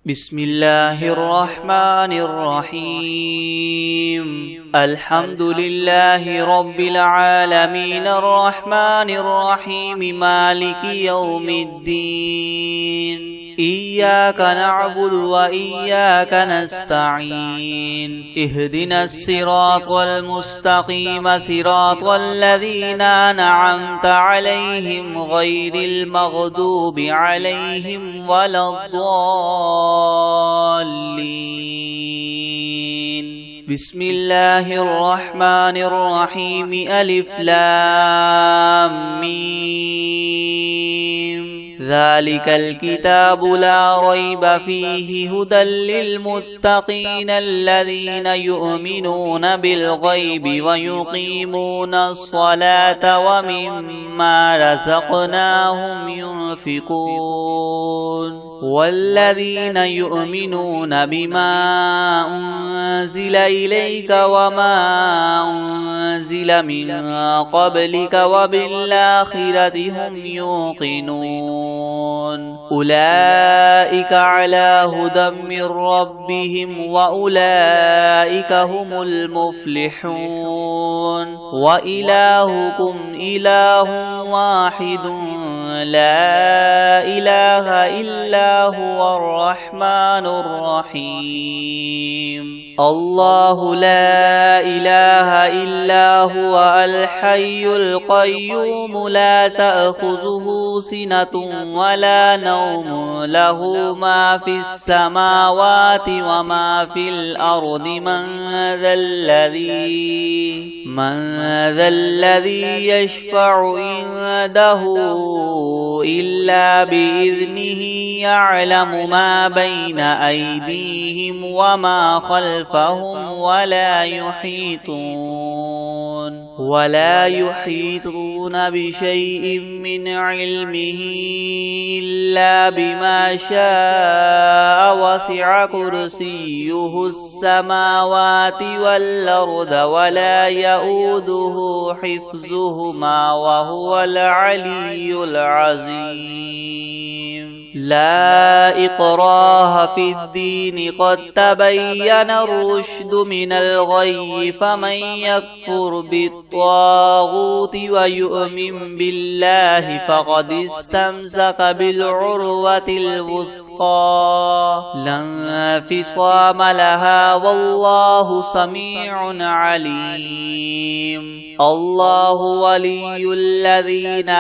بسم الله الرحمن الرحيم. الحمد لله رب العالمين الرحمن الرحيم مالك يوم الدين. إياك نعبد وإياك نستعين. اهدنا الصراط المستقيم صراط الذين أنعمت عليهم غير المغضوب عليهم ولا الضالين. بسم الله الرحمن الرحيم. ألف لام ميم. ذلك الكتاب لا ريب فيه هدى للمتقين الذين يؤمنون بالغيب ويقيمون الصلاة ومما رزقناهم ينفقون والذين يؤمنون بما أنزل إليك وما أنزل من قبلك وبالآخرة هم يوقنون. أولئك على هدى من ربهم وأولئك هم المفلحون. وإلهكم إله واحد لا إله إلا هو الرحمن الرحيم. الله لا إله إلا هو الحي القيوم لا تأخذه سنة ولا نوم له ما في السماوات وما في الأرض. من ذا الذي يشفع عنده إلا بإذنه. يعلم ما بين أيديهم وما خلفهم ولا يحيطون بشيء من علمه إلا بما شاء. وسع كرسيه السماوات والأرض ولا يؤوده حفظهما وهو العلي العظيم. لا إكراه في الدين قد تبين الرشد من الغي. فمن يكفر بالطاغوت ويؤمن بالله فقد استمسك بالعروة الوثقى لا انفصام لها والله سميع عليم. الله ولي الذين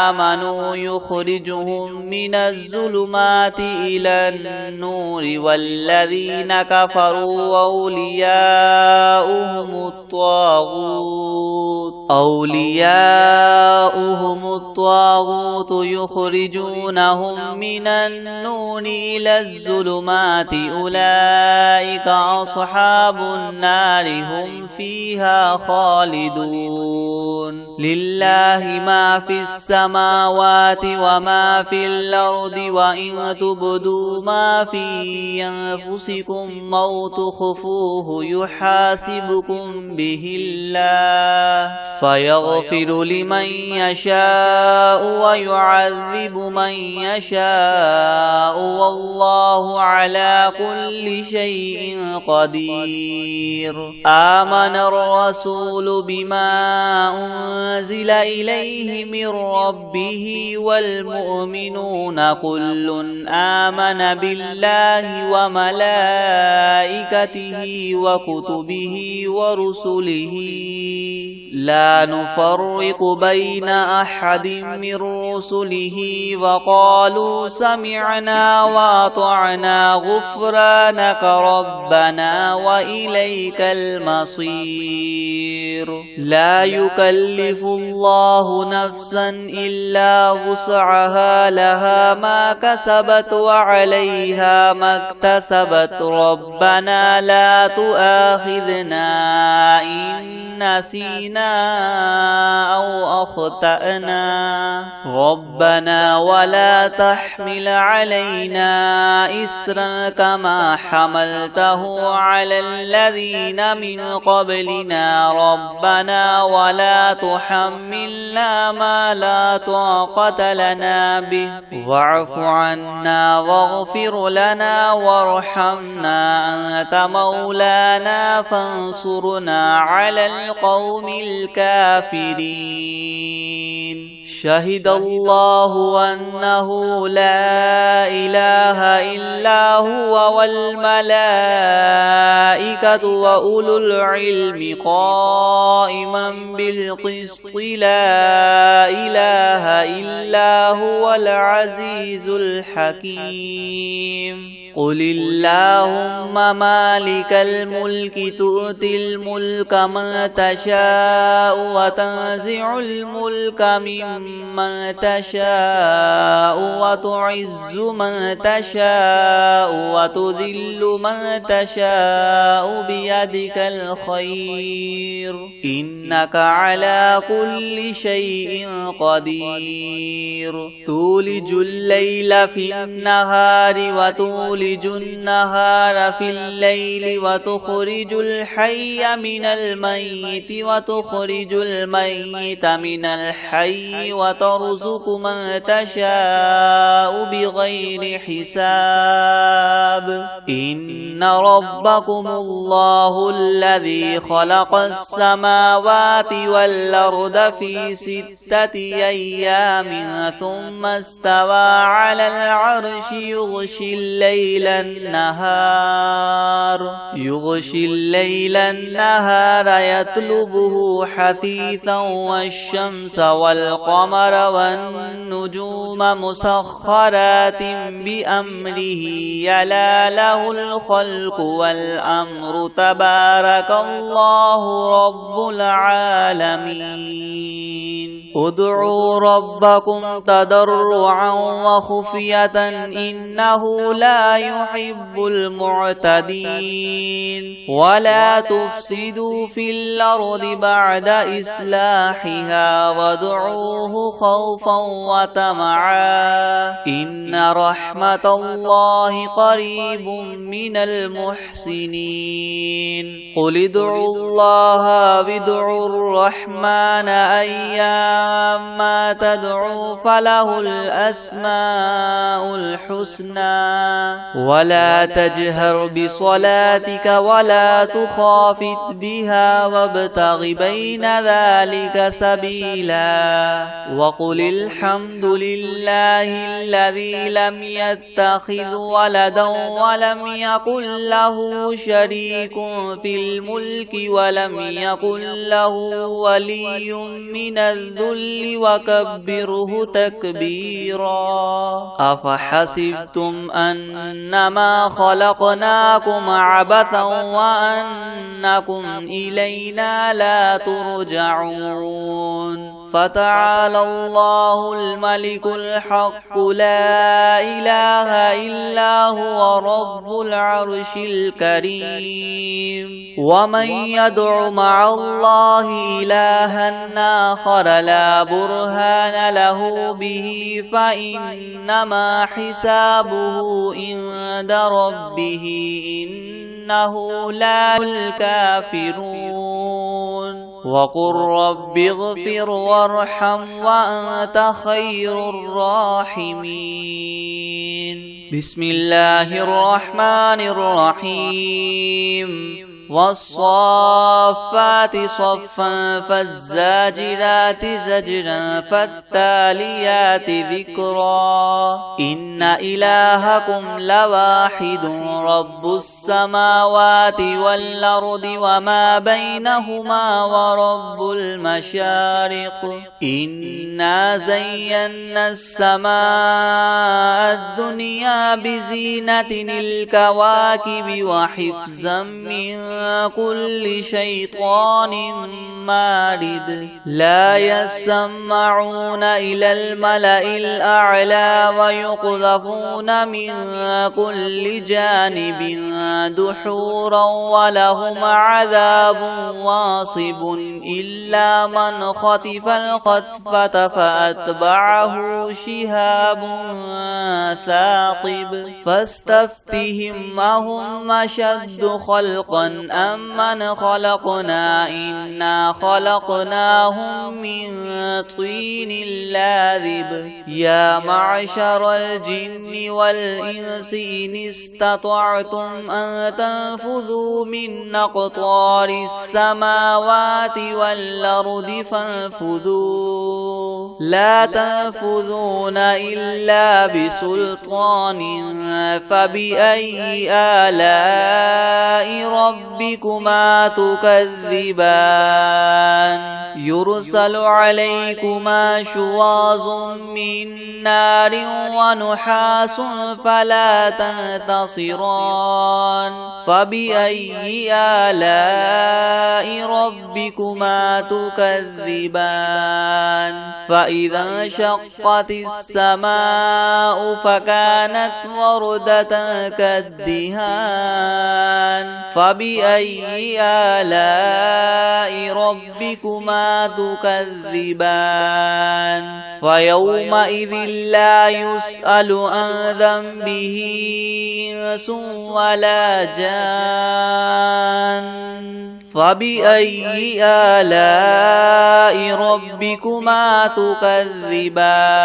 آمنوا يخرجهم من الظلمات إلى النور والذين كفروا أولياؤهم الطاغوت يخرجونهم من النور إلى الظلمات. أولئك أصحاب النار هم فيها خالدون. لله ما في السماوات وما في الأرض. وإن تبدوا ما في أنفسكم أو تخفوه يحاسبكم به الله فيغفر لمن يشاء ويعذب من يشاء والله على كل شيء قدير. آمن الرسول بما أنزل إليه من ربه والمؤمنون كل آمن بالله وملائكته وكتبه ورسله لا نفرق بين أحد من رسله وقالوا سمعنا وأطعنا غفرانك ربنا وإليك المصير. لا يكلف الله نفسا إلا وسعها لها ما كسبت وعليها ما اكتسبت. ربنا لا تؤاخذنا إن نسينا أو أخطأنا. ربنا ولا تحمل علينا إصرا إسرا كما حملته على الذين من قبلنا ربنا ولا تحملنا ما لا طاقة لنا به واعف عنا واغفر لنا وارحمنا أنت مولانا فانصرنا على القوم الكافرين شهد الله أنه لا إله إلا هو والملائكة وأولو العلم قائما بالقسط لا إله إلا هو العزيز الحكيم قل اللهم مالك الملك تؤتي الملك من تشاء وتنزع الملك ممن تشاء وتعز من تشاء وتذل من تشاء بيدك الخير إنك على كل شيء قدير تولج الليل في النهار وتولج النهار في الليل وتخرج الحي من الميت وتخرج الميت من الحي وترزق من تشاء بغير حساب إن ربكم الله الذي خلق السماوات والأرض في 6 أيام ثم استوى على العرش يغشي الليل النهار يطلبه حثيثا والشمس والقمر والنجوم مسخرات بأمره يلا له الخلق والأمر تبارك الله رب العالمين ادعوا ربكم تضرعا وخفية إنه لا يحب المعتدين ولا تفسدوا في الأرض بعد إصلاحها وادعوه خوفا وطمعا إن رحمة الله قريب من المحسنين قل ادعوا الله وادعوا الرحمن أيام ما تدعوا فله الأسماء الحسنى ولا تجهر بصلاتك ولا تخافت بها وابتغ بين ذلك سبيلا وقل الحمد لله الذي لم يتخذ ولدا ولم يكن له شريك في الملك ولم يكن له ولي من الذل وكبره تكبيرا أفحسبتم أنما خلقناكم عبثا وأنكم إلينا لا ترجعون فتعالى الله الملك الحق لا إله إلا هو رب العرش الكريم ومن يدع مع الله إلها آخر لا برهان له به فإنما حسابه عند ربه إنه لا الكافرون وقل رب اغفر وارحم وأنت خير الراحمين بسم الله الرحمن الرحيم والصافات صفا فالزاجرات زجرا فالتاليات ذكرا إن إلهكم لواحد رب السماوات والأرض وما بينهما ورب المشارق إنا زينا السماء الدنيا بزينة الكواكب وحفظا من كل شيطان مارد لا يسمعون إلى الملأ الأعلى ويقذفون من كل جانب دحورا ولهم عذاب واصب إلا من خطف الخطفة فأتبعه شهاب ثاقب فاستفتهم أهم أشد خلقا أم من خلقنا إنا خلقناهم من طين لاذب يا معشر الجن والإنس إن استطعتم أن تنفذوا من أقطار السماوات والأرض فانفذوا لا تنفذون إلا بسلطان فبأي آلاء ربكما تكذبان يرسل عليكما شواظ من نار ونحاس فلا تنتصران فبأي آلاء ربكما تكذبان فإذا انشقت السماء فكانت وردة كالدهان فبأي آلاء ربكما تكذبان فيومئذ لا يسأل عن ذنبه إنس ولا جان فبأي آلاء ربكما تكذبان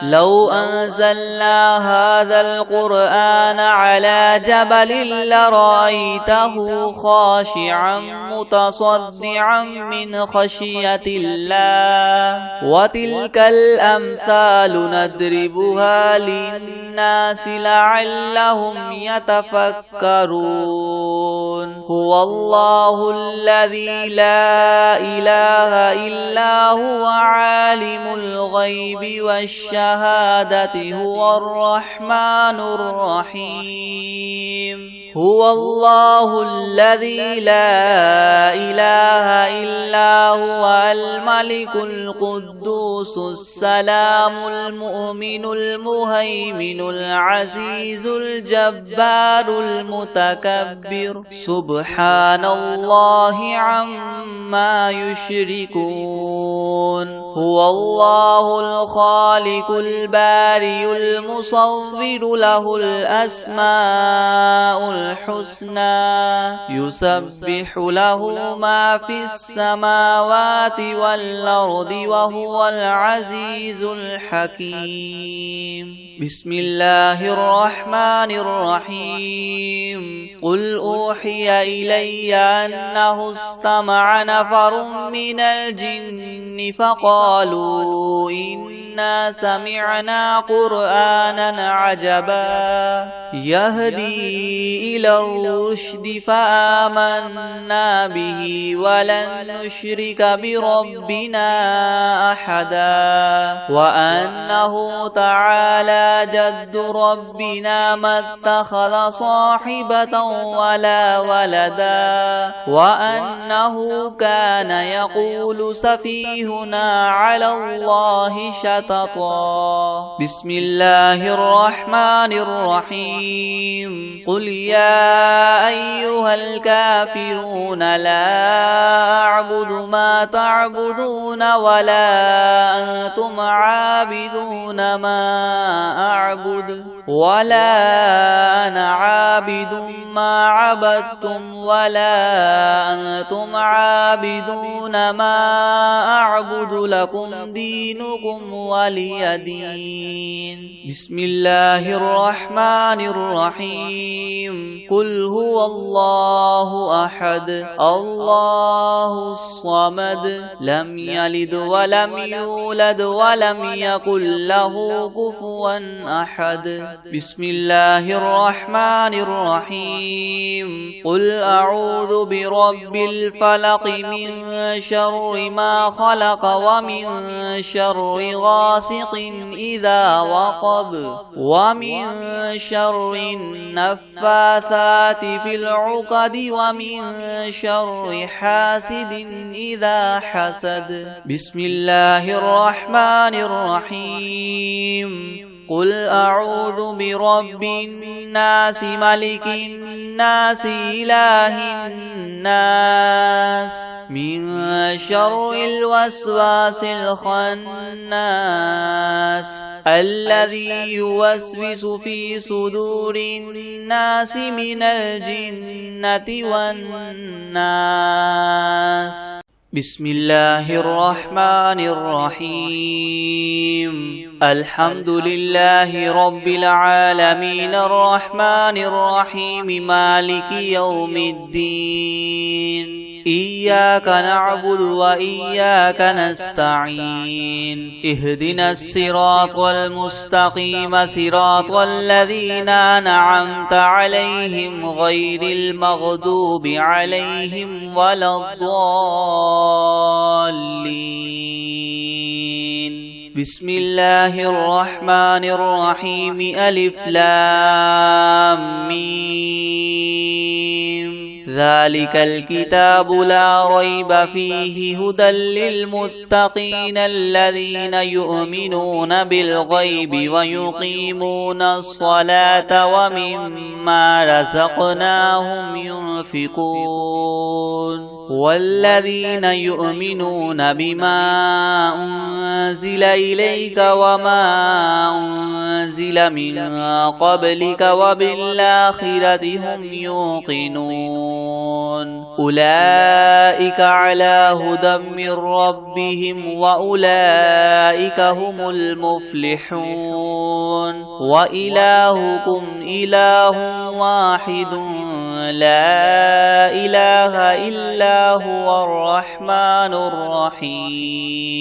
لو أنزلنا هذا القرآن على جبل لرأيته خاشعا متصدعا من خشية الله وتلك الأمثال نضربها للناس لعلهم يتفكرون هو الله الذي لا إله إلا هو عالم الغيب والشهادة هو الرحمن الرحيم هو الله الذي لا إله إلا هو الملك القدوس السلام المؤمن المهيمن العزيز الجبار المتكبر سبحان الله عما يشركون هو الله الخالق البارئ المصور له الأسماء الحسنى يسبح له ما في السماوات والأرض وهو العزيز الحكيم بسم الله الرحمن الرحيم قل أوحي إلي أنه استمع نفر من الجن فقالوا إنا سمعنا قرآنا عجبا يهدي إلى الرشد فآمنا به ولن نشرك بربنا أحدا وأنه تعالى جد ربنا ما اتخذ صاحبة ولا ولدا وأنه كان يقول سفيهنا على الله شططا بسم الله الرحمن الرحيم قل يا أيها الكافرون لا أعبد ما تعبدون ولا أنتم عابدون ما أعبد ولا أنا عابد ما عبدتم ولا أنتم عابدون ما أعبد لكم دينكم ولي دين بسم الله الرحمن الرحيم قل هو الله أحد الله الصمد لم يلد ولم يولد ولم يكن له كفوا أحد بسم الله الرحمن الرحيم قل أعوذ برب الفلق من شر ما خلق ومن شر غاسق إذا وقب ومن شر النفاثات في العقد ومن شر حاسد إذا حسد بسم الله الرحمن الرحيم قل أعوذ برب الناس ملك الناس إله الناس من شر الوسواس الخناس الذي يوسوس في صدور الناس من الجنة والناس بسم الله الرحمن الرحيم الحمد لله رب العالمين الرحمن الرحيم مالك يوم الدين إياك نعبد وإياك نستعين اهدنا الصراط المستقيم صراط الذين أنعمت عليهم غير المغضوب عليهم ولا الضالين بسم الله الرحمن الرحيم ألف لام ميم ذلك الكتاب لا ريب فيه هدى للمتقين الذين يؤمنون بالغيب ويقيمون الصلاة ومما رزقناهم ينفقون والذين يؤمنون بما أنزل إليك وما أنزل من قبلك وبالآخرة هم يوقنون أولئك على هدى من ربهم وأولئك هم المفلحون وإلهكم إله واحد لا إله إلا هو الرحمن الرحيم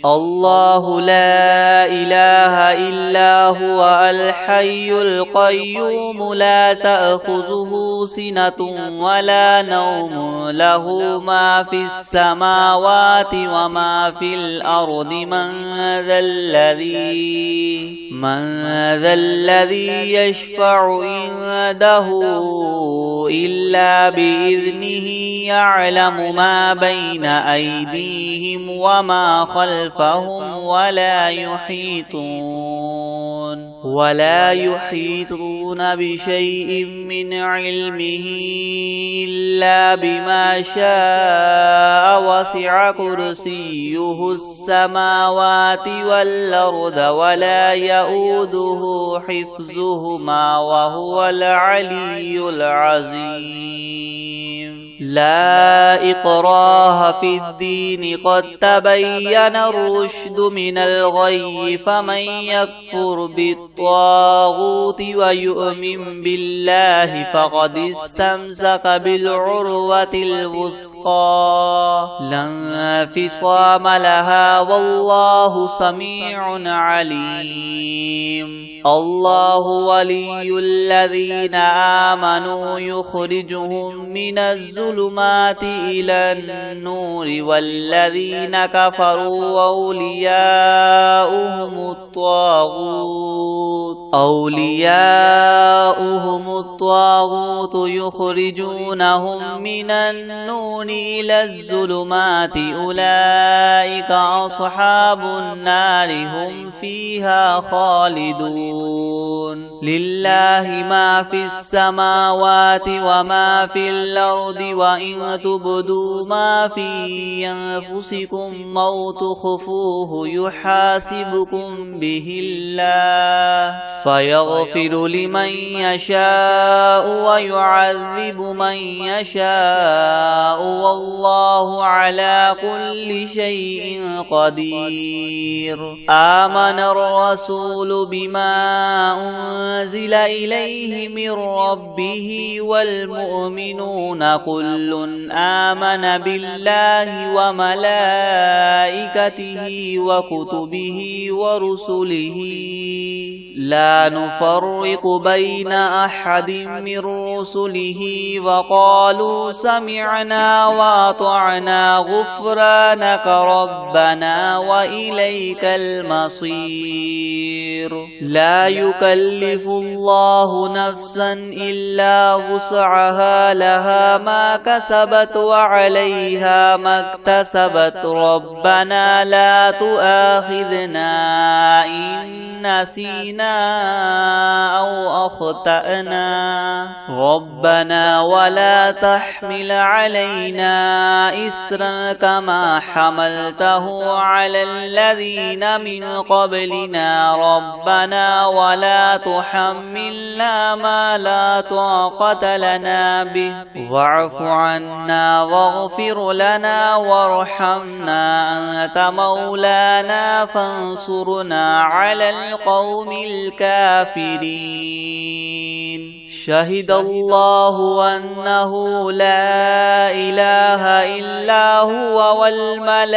الله لا إله إلا هو الحي القيوم لا تأخذه سنة ولا نوم له ما في السماوات وما في الأرض من ذا الذي يشفع عنده إلا بإذنه يعلم ما بين أيديهم وما خلفهم ولا يحيطون بشيء من علمه إلا بما شاء وسع كرسيه السماوات والأرض ولا يؤوده حفظهما وهو العلي العظيم لا إكراه في الدين قد تبين الرشد من الغي فمن يكفر بالطاغوت ويؤمن بالله فقد استمسك بالعروة الوثقى لا انفصام لها والله سميع عليم الله ولي الذين آمنوا يخرجهم من الظلمات إلى النور والذين كفروا أولياؤهم الطاغوت يخرجونهم من النور إلى الظلمات أولئك أصحاب النار هم فيها خالدون لله ما في السماوات وما في الأرض وإن تبدوا ما في أنفسكم أو تخفوه يحاسبكم به الله فيغفر لمن يشاء ويعذب من يشاء والله على كل شيء قدير. آمن الرسول بما أنزل إليه من ربه والمؤمنون كل آمن بالله وملائكته وكتبه ورسله لا نفرق بين أحد من رسله وقالوا سمعنا وأطعنا غفرانك ربنا وإليك المصير. لا يكلف الله نفسا إلا وسعها لها ما كسبت وعليها ما اكتسبت ربنا لا تؤاخذنا إن نسينا أو أخطأنا ربنا ولا تحمل علينا إسرا كما حملته على الذين من قبلنا ربنا ولا تحملنا ما لا طاقة لنا به واعف عنا واغفر لنا وارحمنا أنت مولانا فانصرنا على القوم الكافرين. شهد الله أنه لا إله إلا هو والملائكة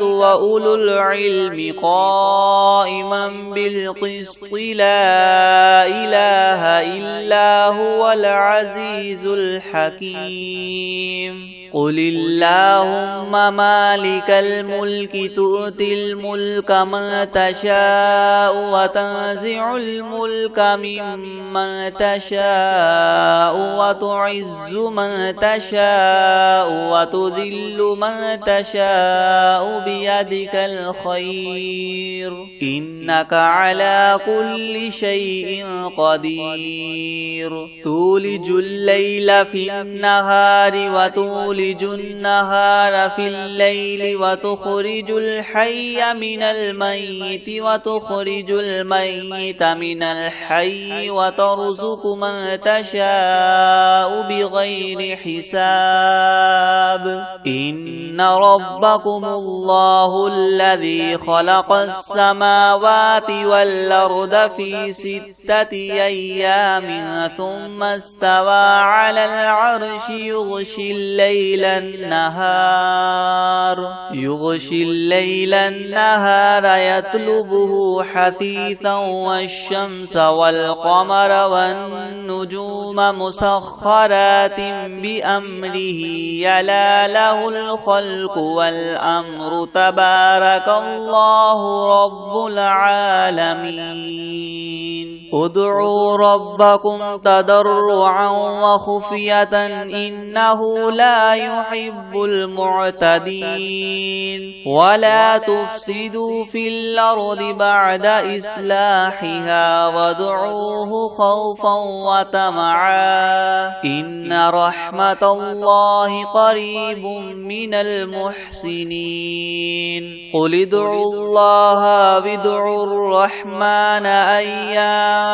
وأولو العلم قائما بالقسط لا إله إلا هو العزيز الحكيم. قل اللهم مالك الملك تؤتي الملك من تشاء وتنزع الملك ممن تشاء وتعز من تشاء وتذل من تشاء بيدك الخير إنك على كل شيء قدير. تولج الليل في النهار وتولج النهار في الليل وتخرج الحي من الميت وتخرج الميت من الحي وترزق من تشاء بغير حساب. إن ربكم الله الذي خلق السماوات والأرض في 6 أيام ثم استوى على العرش يغشي الليل النهار يطلبه حثيثا والشمس والقمر والنجوم مسخرات بأمره يلا له الخلق والأمر تبارك الله رب العالمين. ادعوا ربكم تضرعا وخفية إنه لا يحب المعتدين. ولا تفسدوا في الأرض بعد إصلاحها وادعوه خوفا وطمعا إن رحمة الله قريب من المحسنين. قل ادعوا الله وادعوا الرحمن أيام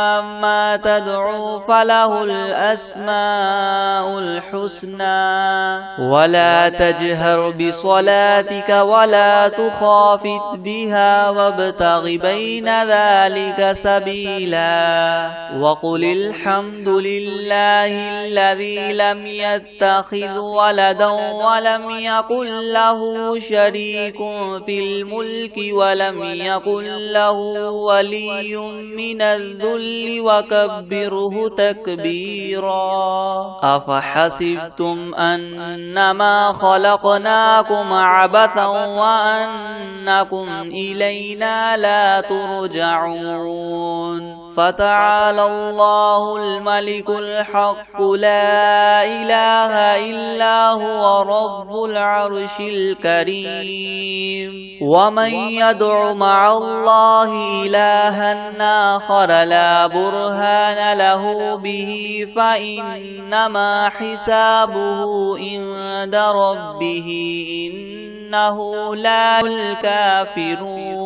ما تدعوا فله الأسماء الحسنى ولا تجهر بصلاتك ولا تخافت بها وابتغ بين ذلك سبيلا. وقل الحمد لله الذي لم يتخذ ولدا ولم يكن له شريك في الملك ولم يكن له ولي من الذل وكبره تكبيرا. أفحسبتم أنما خلقناكم عبثا وأنكم إلينا لا ترجعون. فتعالى الله الملك الحق لا إله إلا هو رب العرش الكريم. ومن يدع مع الله إلها آخر لا برهان له به فإنما حسابه عند ربه إنه لا الكافرون.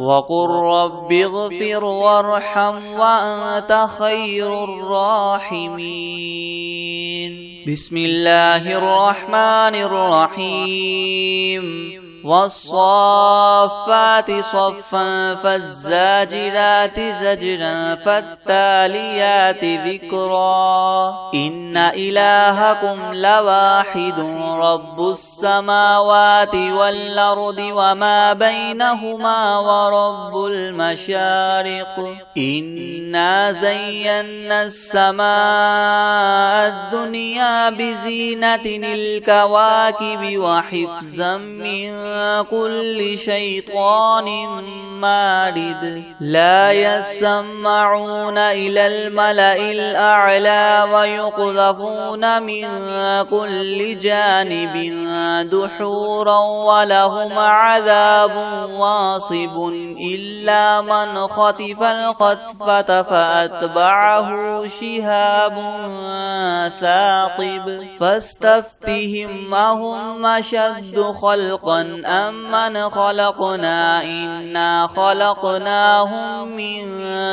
وقل رب اغفر وارحم وأنت خير الراحمين. بسم الله الرحمن الرحيم. والصافات صفا فالزاجرات زجرا فالتاليات ذكرا إن إلهكم لواحد رب السماوات والأرض وما بينهما ورب المشارق إنا زينا السماء الدنيا بزينة الكواكب وحفظا من كل شيطان مارد لا يسمعون إلى الملأ الأعلى ويقذفون من كل جانب دحورا ولهم عذاب واصب إلا من خطف الخطفة فأتبعه شهاب ثاقب فاستفتهم أهم أشد خلقا أم من خلقنا إنا خلقناهم من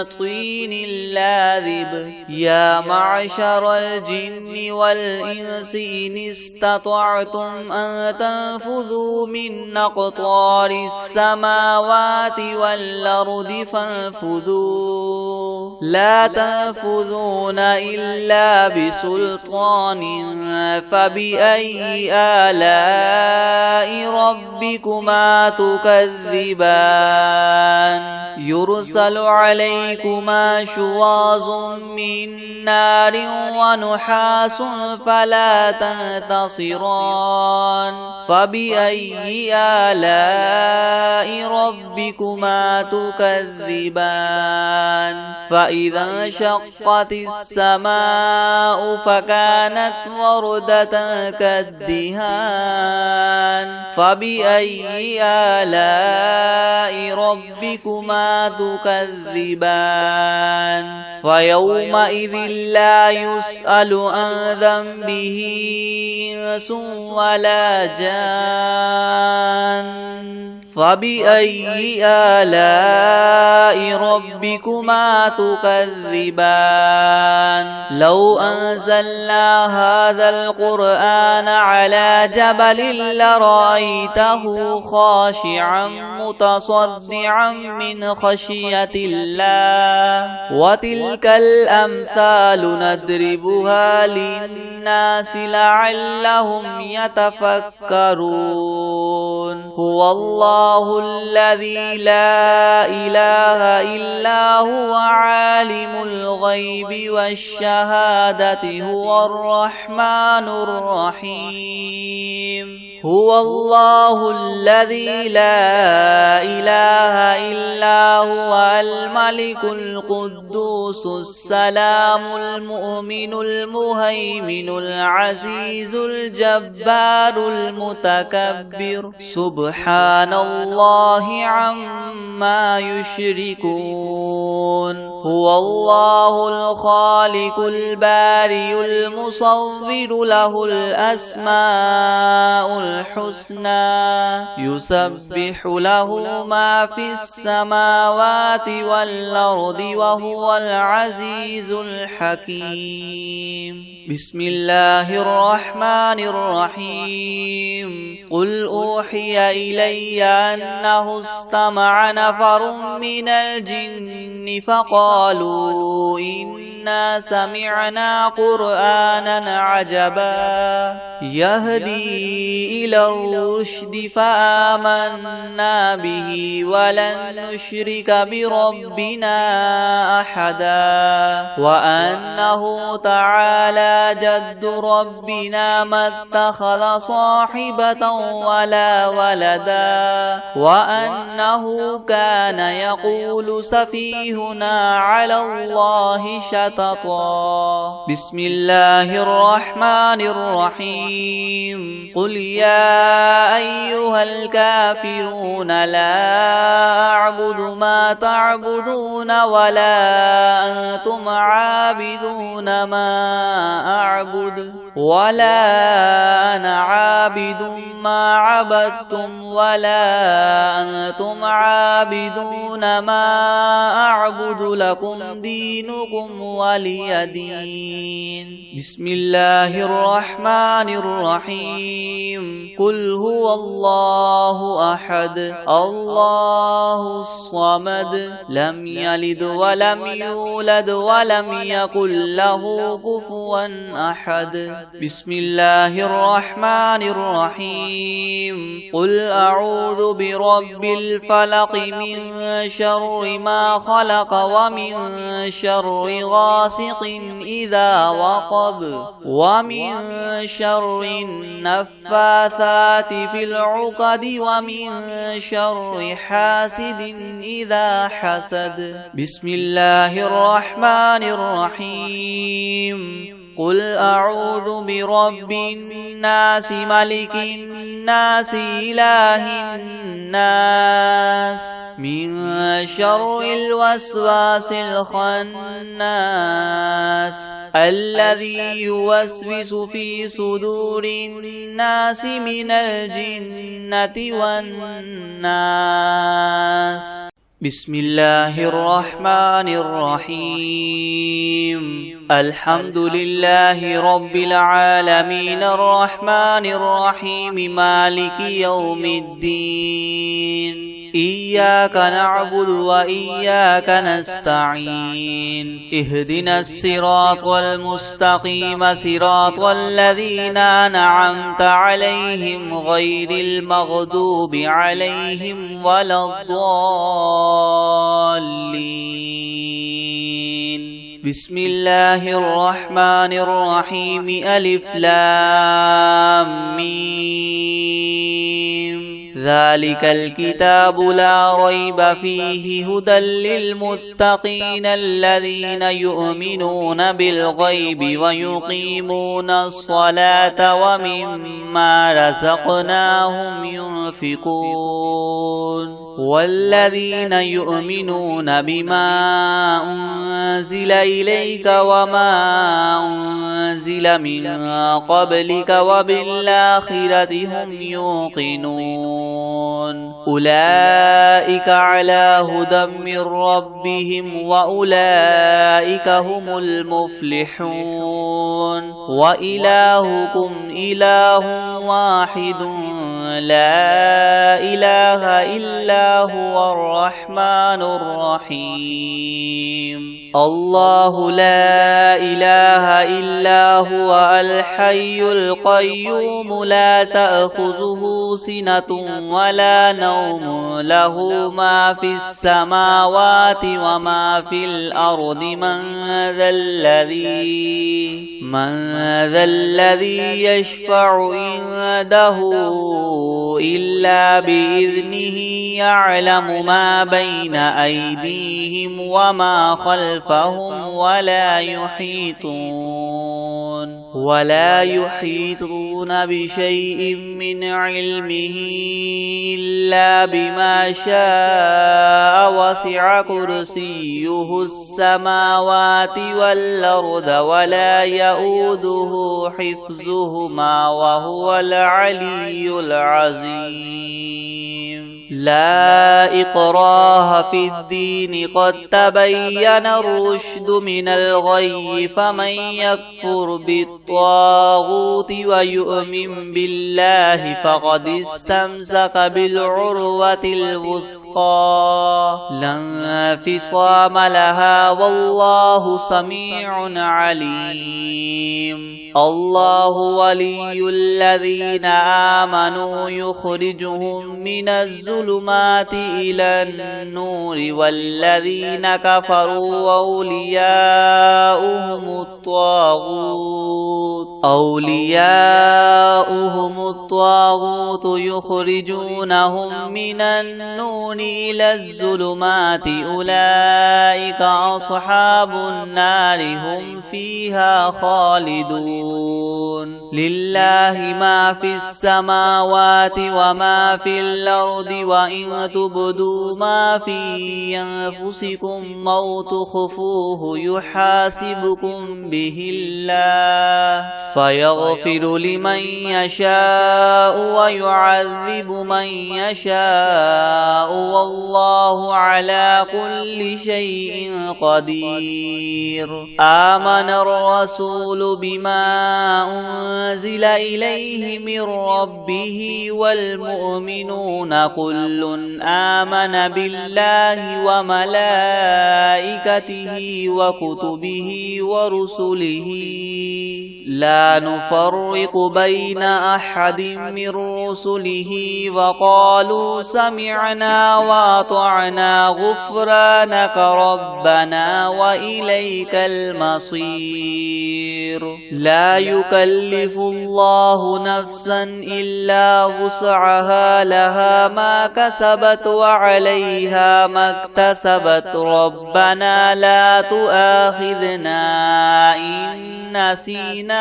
طين لاذب يا معشر الجن والإنس إن استطعتم أن تنفذوا من أقطار السماوات والأرض فانفذوا لا تنفذون إلا بسلطان فبأي آلاء ربكما تكذبان يرسل عليكما شواظ من نار ونحاس فلا تنتصران فبأي آلاء ربكما تكذبان فإذا انشقت السماء فكانت وردة كالدهان فبأي آلاء ربكما تكذبان فيومئذ لا يسأل عن ذنبه إنس ولا جان فبأي آلاء ربكما تكذبان لو أنزلنا هذا القرآن على جبل لرأيته خاشعا متصدعا من خشية الله وتلك الأمثال نضربها للناس لعلهم يتفكرون هو الله الذي لا إله إلا هو عالم الغيب والشهادة هو الرحمن الرحيم هو الله الذي لا إله إلا هو الملك القدوس السلام المؤمن المهيمن العزيز الجبار المتكبر سبحان الله عما يشركون هو الله الخالق البارئ المصور له الأسماء الحسنى يسبح له ما في السماوات والأرض وهو العزيز الحكيم بسم الله الرحمن الرحيم قل أوحي إلي أنه استمع نفر من الجن فقالوا إنا سمعنا قرآنا عجبا يهدي إلى الرشد فآمنا به ولن نشرك بربنا أحدا وأنه تعالى جد ربنا ما اتخذ صاحبة ولا ولدا وأنه كان يقول سفيهنا على الله شططا بسم الله الرحمن الرحيم قل يا أيها الكافرون لا أعبد ما تعبدون ولا أنتم أنتم عابدون ما أعبد ولا أنا عابد ما عبدتم ولا أنتم عابدون ما أعبد لكم دينكم ولي دين. بسم الله الرحمن الرحيم. قل هو الله أحد الله الصمد لم يلد ولم يولد ولم يكن له كفوا أحد. بسم الله الرحمن الرحيم. قل أعوذ برب الفلق من شر ما خلق ومن شر غاسق إذا وقب ومن شر النفاثات في العقد ومن شر حاسد إذا حسد. بسم الله الرحمن الرحيم. قل أعوذ برب الناس ملك الناس إله الناس من شر الوسواس الخناس الذي يوسوس في صدور الناس من الجنة والناس. بسم الله الرحمن الرحيم. الحمد لله رب العالمين الرحمن الرحيم مالك يوم الدين. إياك نعبد وإياك نستعين. اهدنا الصراط المستقيم صراط الذين أنعمت عليهم غير المغضوب عليهم ولا الضالين. بسم الله الرحمن الرحيم. ألف لام ميم. ذلك الكتاب لا ريب فيه هدى للمتقين الذين يؤمنون بالغيب ويقيمون الصلاة ومما رزقناهم ينفقون والذين يؤمنون بما أنزل إليك وما أنزل من قبلك وبالآخرة هم يوقنون. أولئك على هدى من ربهم وأولئك هم المفلحون. وإلهكم إله واحد لا إله إلا هو الرحمن الرحيم. الله لا إله إلا هو الحي القيوم لا تأخذه سنة ولا نوم له ما في السماوات وما في الأرض. من ذا الذي يشفع عنده إلا بإذنه. يعلم ما بين أيديهم وما خلفهم ولا يحيطون بشيء من علمه إلا بما شاء. وسع كرسيه السماوات والأرض ولا يؤوده حفظهما وهو العلي العظيم. لا إكراه في الدين قد تبين الرشد من الغي. فمن يكفر بالطاغوت ويؤمن بالله فقد استمسك بالعروة الوثقى لا انفصام لها والله سميع عليم. الله ولي الذين آمنوا يخرجهم من الظلمات إلى النور والذين كفروا أولياؤهم أولياؤهم الطاغوت يخرجونهم من النور إلى الظلمات أولئك أصحاب النار هم فيها خالدون لله ما في السماوات وما في الأرض وإن تبدوا ما في أنفسكم أو تخفوه يحاسبكم به الله فيغفر لمن يشاء ويعذب من يشاء والله على كل شيء قدير آمن الرسول بما أنزل إليه من ربه والمؤمنون كل آمن بالله وملائكته وكتبه ورسله لا نفرق بين أحد من رسله وقالوا سمعنا وأطعنا غفرانك ربنا وإليك المصير لا يكلف الله نفسا إلا وسعها لها ما كسبت وعليها ما اكتسبت ربنا لا تؤاخذنا إن نسينا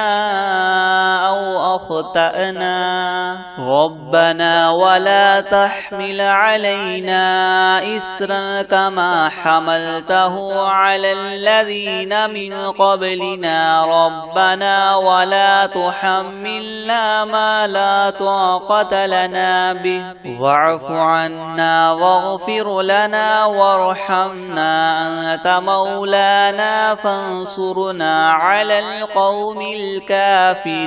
أو أخطأنا ربنا ولا تحمل علينا إسرا كما حملته على الذين من قبلنا ربنا ولا تحملنا ما لا طاقة لنا به واعف عنا واغفر لنا وارحمنا أنت مولانا فانصرنا على القوم الكافرين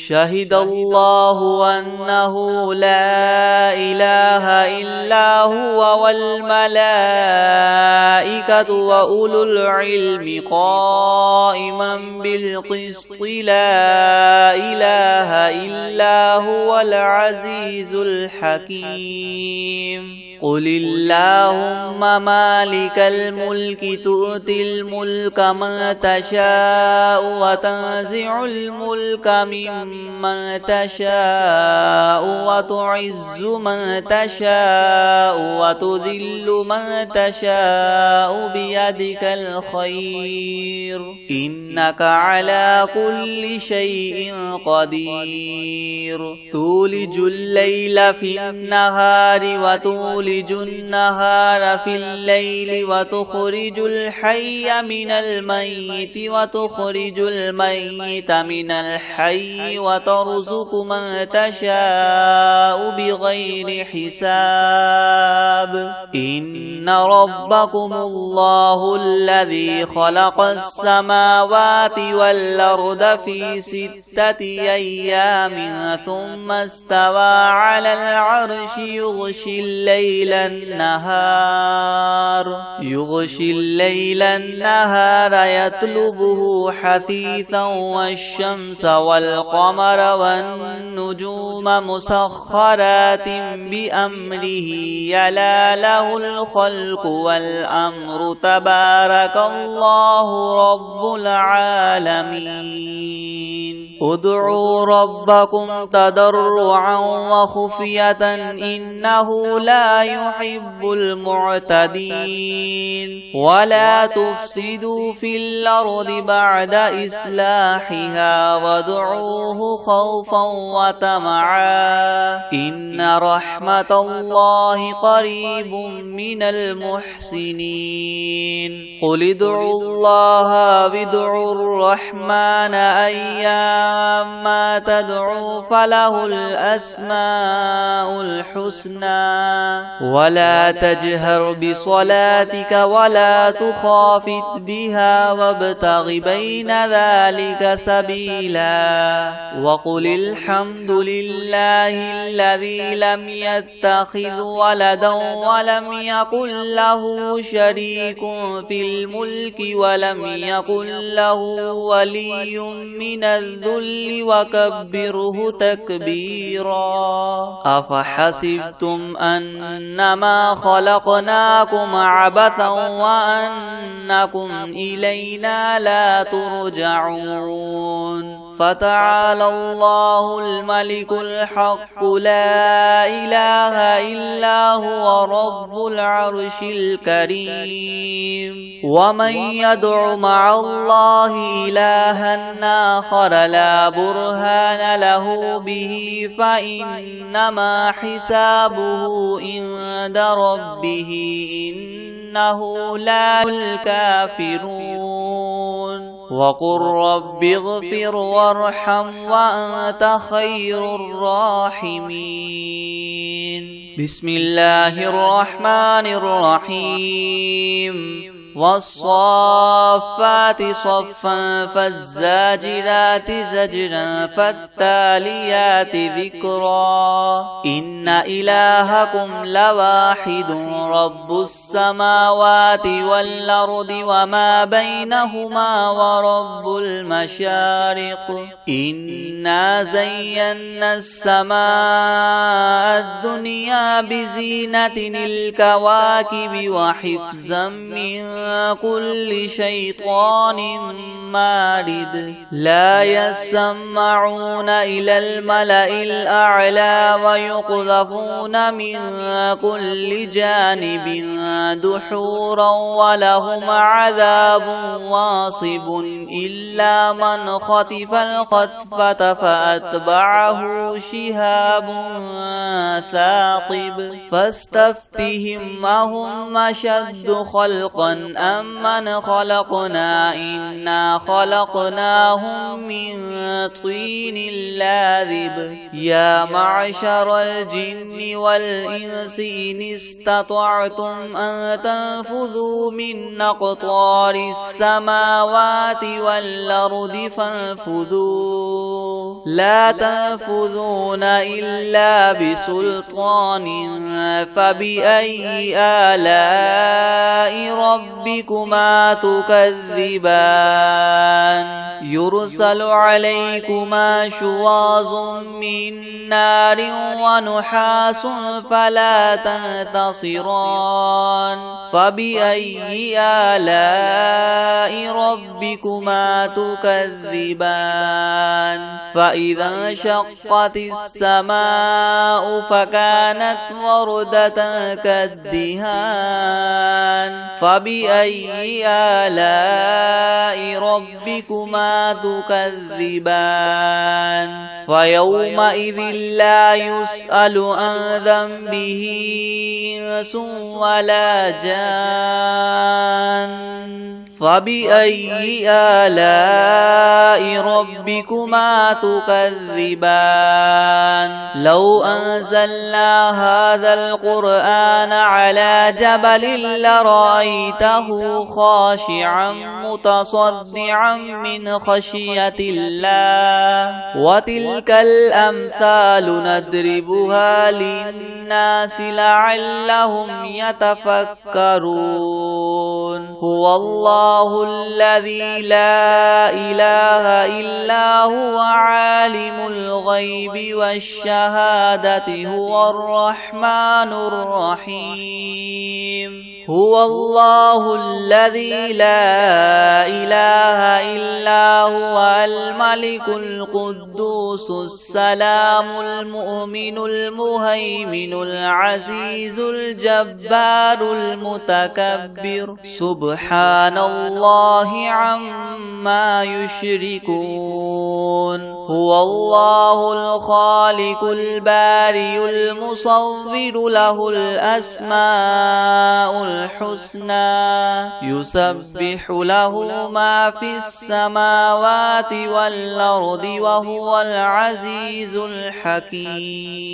شهد الله أنه لا إله إلا هو والملائكة وأولو العلم قائما بالقسط لا إله إلا هو العزيز الحكيم قل اللهم مالك الملك تؤتي الملك من تشاء وتنزع الملك ممن تشاء وتعز من تشاء وتذل من تشاء بيدك الخير إنك على كل شيء قدير تولج الليل في النهار وتولج النهار في الليل وتخرج الحي من الميت وتخرج الميت من الحي وترزق من تشاء بغير حساب إن ربكم الله الذي خلق السماوات والأرض في 6 أيام ثم استوى على العرش يغشي الليل النهار يطلبه حثيثا والشمس والقمر والنجوم مسخرات بأمره يلا له الخلق والأمر تبارك الله رب العالمين ادعوا ربكم تضرعا وخفية إنه لا يحب المعتدين ولا تفسدوا في الأرض بعد إصلاحها وادعوه خوفا وطمعا إن رحمة الله قريب من المحسنين قل ادعوا الله وادعوا الرحمن أيما تدعوا فله الأسماء الحسنى ولا تجهر بصلاتك ولا تخافت بها وابتغ بين ذلك سبيلا وقل الحمد لله الذي لم يتخذ ولدا ولم يكن له شريك في الملك ولم يكن له ولي من الذل وكبره تكبيرا أفحسبتم أنما خلقناكم عبثا وأنكم إلينا لا ترجعون فتعالى الله الملك الحق لا إله إلا هو رب العرش الكريم ومن يدع مع الله إلها آخر لا برهان له به فإنما حسابه عند ربه إنه لا الكافرون وقل رب اغفر وارحم وأنت خير الراحمين بسم الله الرحمن الرحيم والصافات صفا فالزاجرات زجرا فالتاليات ذكرا إن إلهكم لواحد رب السماوات والأرض وما بينهما ورب المشارق إنا زينا السماء الدنيا بزينة الكواكب وحفظا من كل شيطان مارد لا يسمعون إلى الملأ الأعلى ويقذفون من كل جانب دحورا ولهم عذاب واصب إلا من خطف الخطفة فأتبعه شهاب ثاقب فاستفتهم أهم أشد خلقا أم من خلقنا إنا خلقناهم من طين لاذب يا معشر الجن والإنس إن استطعتم أن تنفذوا من أقطار السماوات والأرض فانفذوا لا تنفذون إلا بسلطان فبأي آلاء ربكما تكذبان يرسل عليكما شواظ من نار ونحاس فلا تنتصران فبأي آلاء ربكما تكذبان فإذا انشقت السماء فكانت وردة كالدهان فبأي آلاء ربكما تكذبان فيومئذ لا يسأل عن ذنبه إنس ولا جان فبأي آلاء ربكما تكذبان لو أنزلنا هذا القرآن على جبل لرأيته خاشعا متصدعا من خشية الله وتلك الأمثال نضربها للناس لعلهم يتفكرون هو الله الذي لا إله إلا هو عالم الغيب والشهادة هو الرحمن الرحيم هو الله الذي لا إله إلا هو الملك القدوس السلام المؤمن المهيمن العزيز الجبار المتكبر سبحان الله عما يشركون هو الله الخالق البارئ المصور له الأسماء الحسنى يسبح له ما في السماوات والأرض وهو العزيز الحكيم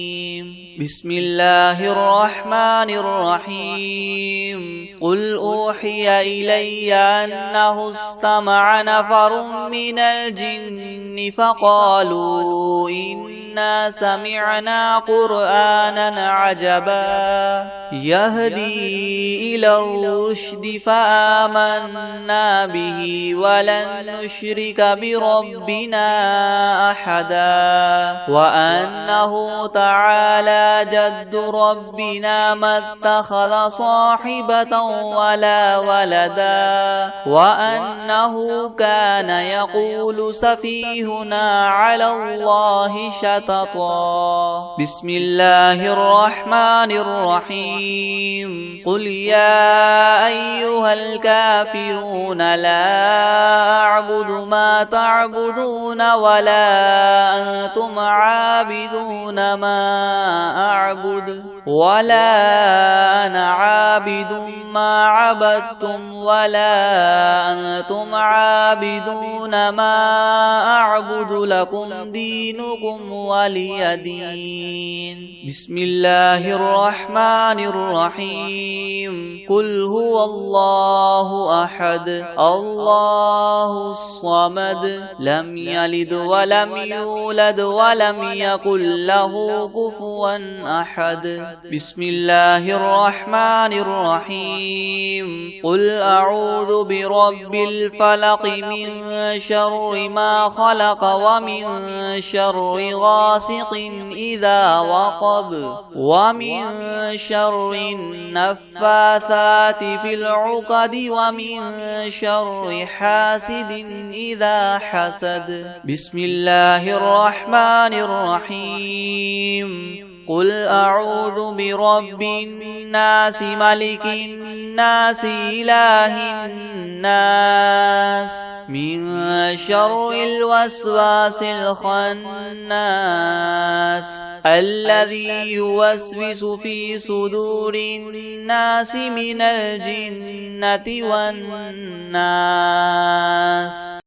بسم الله الرحمن الرحيم قل أوحي إلي أنه استمع نفر من الجن فقالوا إنا إنا سمعنا قرآنا عجبا يهدي إلى الرشد فآمنا به ولن نشرك بربنا أحدا وأنه تعالى جد ربنا ما اتخذ صاحبة ولا ولدا وأنه كان يقول سفيهنا على الله شططا. بسم الله الرحمن الرحيم. قل يا أيها الكافرون لا أعبد ما تعبدون ولا أنتم عابدون ما أعبد ولا أنا عابد ما عبدتم ولا أنتم عابدون ما أعبد لكم دينكم ولي دين. بسم الله الرحمن الرحيم. قل هو الله أحد الله الصمد لم يلد ولم يولد ولم يكن له كفوا أحد. بسم الله الرحمن الرحيم. قل أعوذ برب الفلق من شر ما خلق ومن شر غاسق إذا وقب ومن شر النفاثات في العقد ومن شر حاسد إذا حسد. بسم الله الرحمن الرحيم. قل أعوذ برب الناس ملك الناس إله الناس من شر الوسواس الخناس الذي يوسوس في صدور الناس من الجنة والناس.